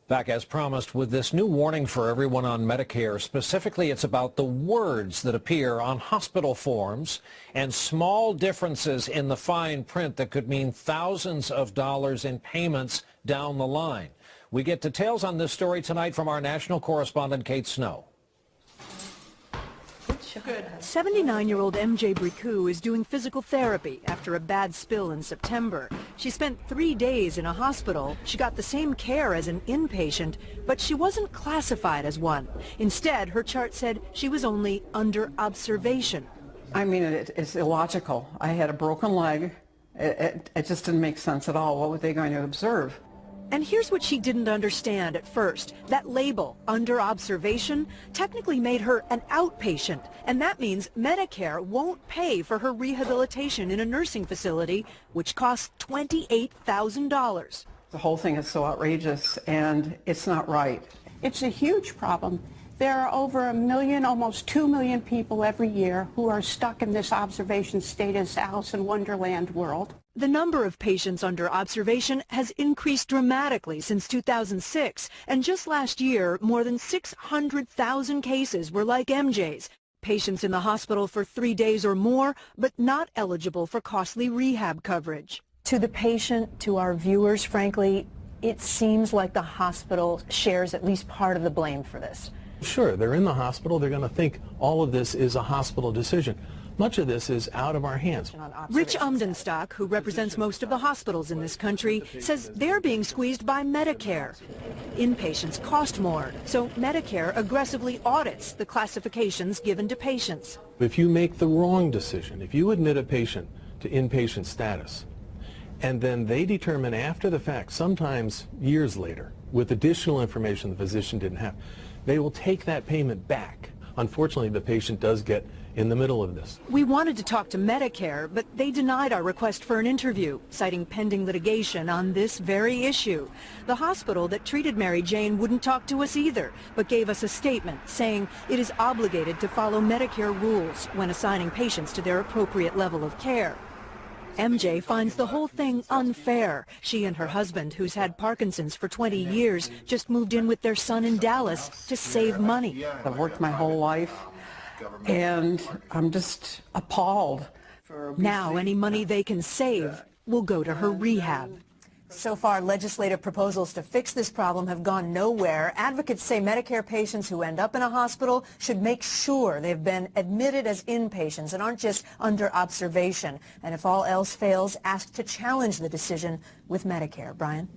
Back as promised with this new warning for everyone on Medicare. Specifically, it's about the words that appear on hospital forms and small differences in the fine print that could mean thousands of dollars in payments down the line. We get details on this story tonight from our national correspondent, Kate Snow. 79-year-old MJ Bricou is doing physical therapy after a bad spill in September. She spent 3 days in a hospital. She got the same care as an inpatient, but she wasn't classified as one. Instead, her chart said she was only under observation. I mean, it's illogical. I had a broken leg. It just didn't make sense at all. What were they going to observe? And here's what she didn't understand at first. That label, under observation, technically made her an outpatient. And that means Medicare won't pay for her rehabilitation in a nursing facility, which costs $28,000. The whole thing is so outrageous, and it's not right. It's a huge problem. There are over 1 million, almost 2 million people every year who are stuck in this observation status Alice in Wonderland world. The number of patients under observation has increased dramatically since 2006, and just last year, more than 600,000 cases were like MJ's, patients in the hospital for 3 days or more, but not eligible for costly rehab coverage. To the patient, to our viewers, frankly, it seems like the hospital shares at least part of the blame for this. Sure, they're in the hospital, they're going to think all of this is a hospital decision. Much of this is out of our hands. Rich Umdenstock, who represents most of the hospitals in this country, says they're being squeezed by Medicare. Inpatients cost more, so Medicare aggressively audits the classifications given to patients. If you make the wrong decision, if you admit a patient to inpatient status, and then they determine after the fact, sometimes years later, with additional information the physician didn't have, they will take that payment back. Unfortunately, the patient does get in the middle of this. We wanted to talk to Medicare, but they denied our request for an interview, citing pending litigation on this very issue. The hospital that treated Mary Jane wouldn't talk to us either, but gave us a statement saying it is obligated to follow Medicare rules when assigning patients to their appropriate level of care. MJ finds the whole thing unfair. She and her husband, who's had Parkinson's for 20 years, just moved in with their son in Dallas to save money. I've worked my whole life, and I'm just appalled. Now any money they can save will go to her rehab. So far, legislative proposals to fix this problem have gone nowhere. Advocates say Medicare patients who end up in a hospital should make sure they've been admitted as inpatients and aren't just under observation. And if all else fails, ask to challenge the decision with Medicare. Brian?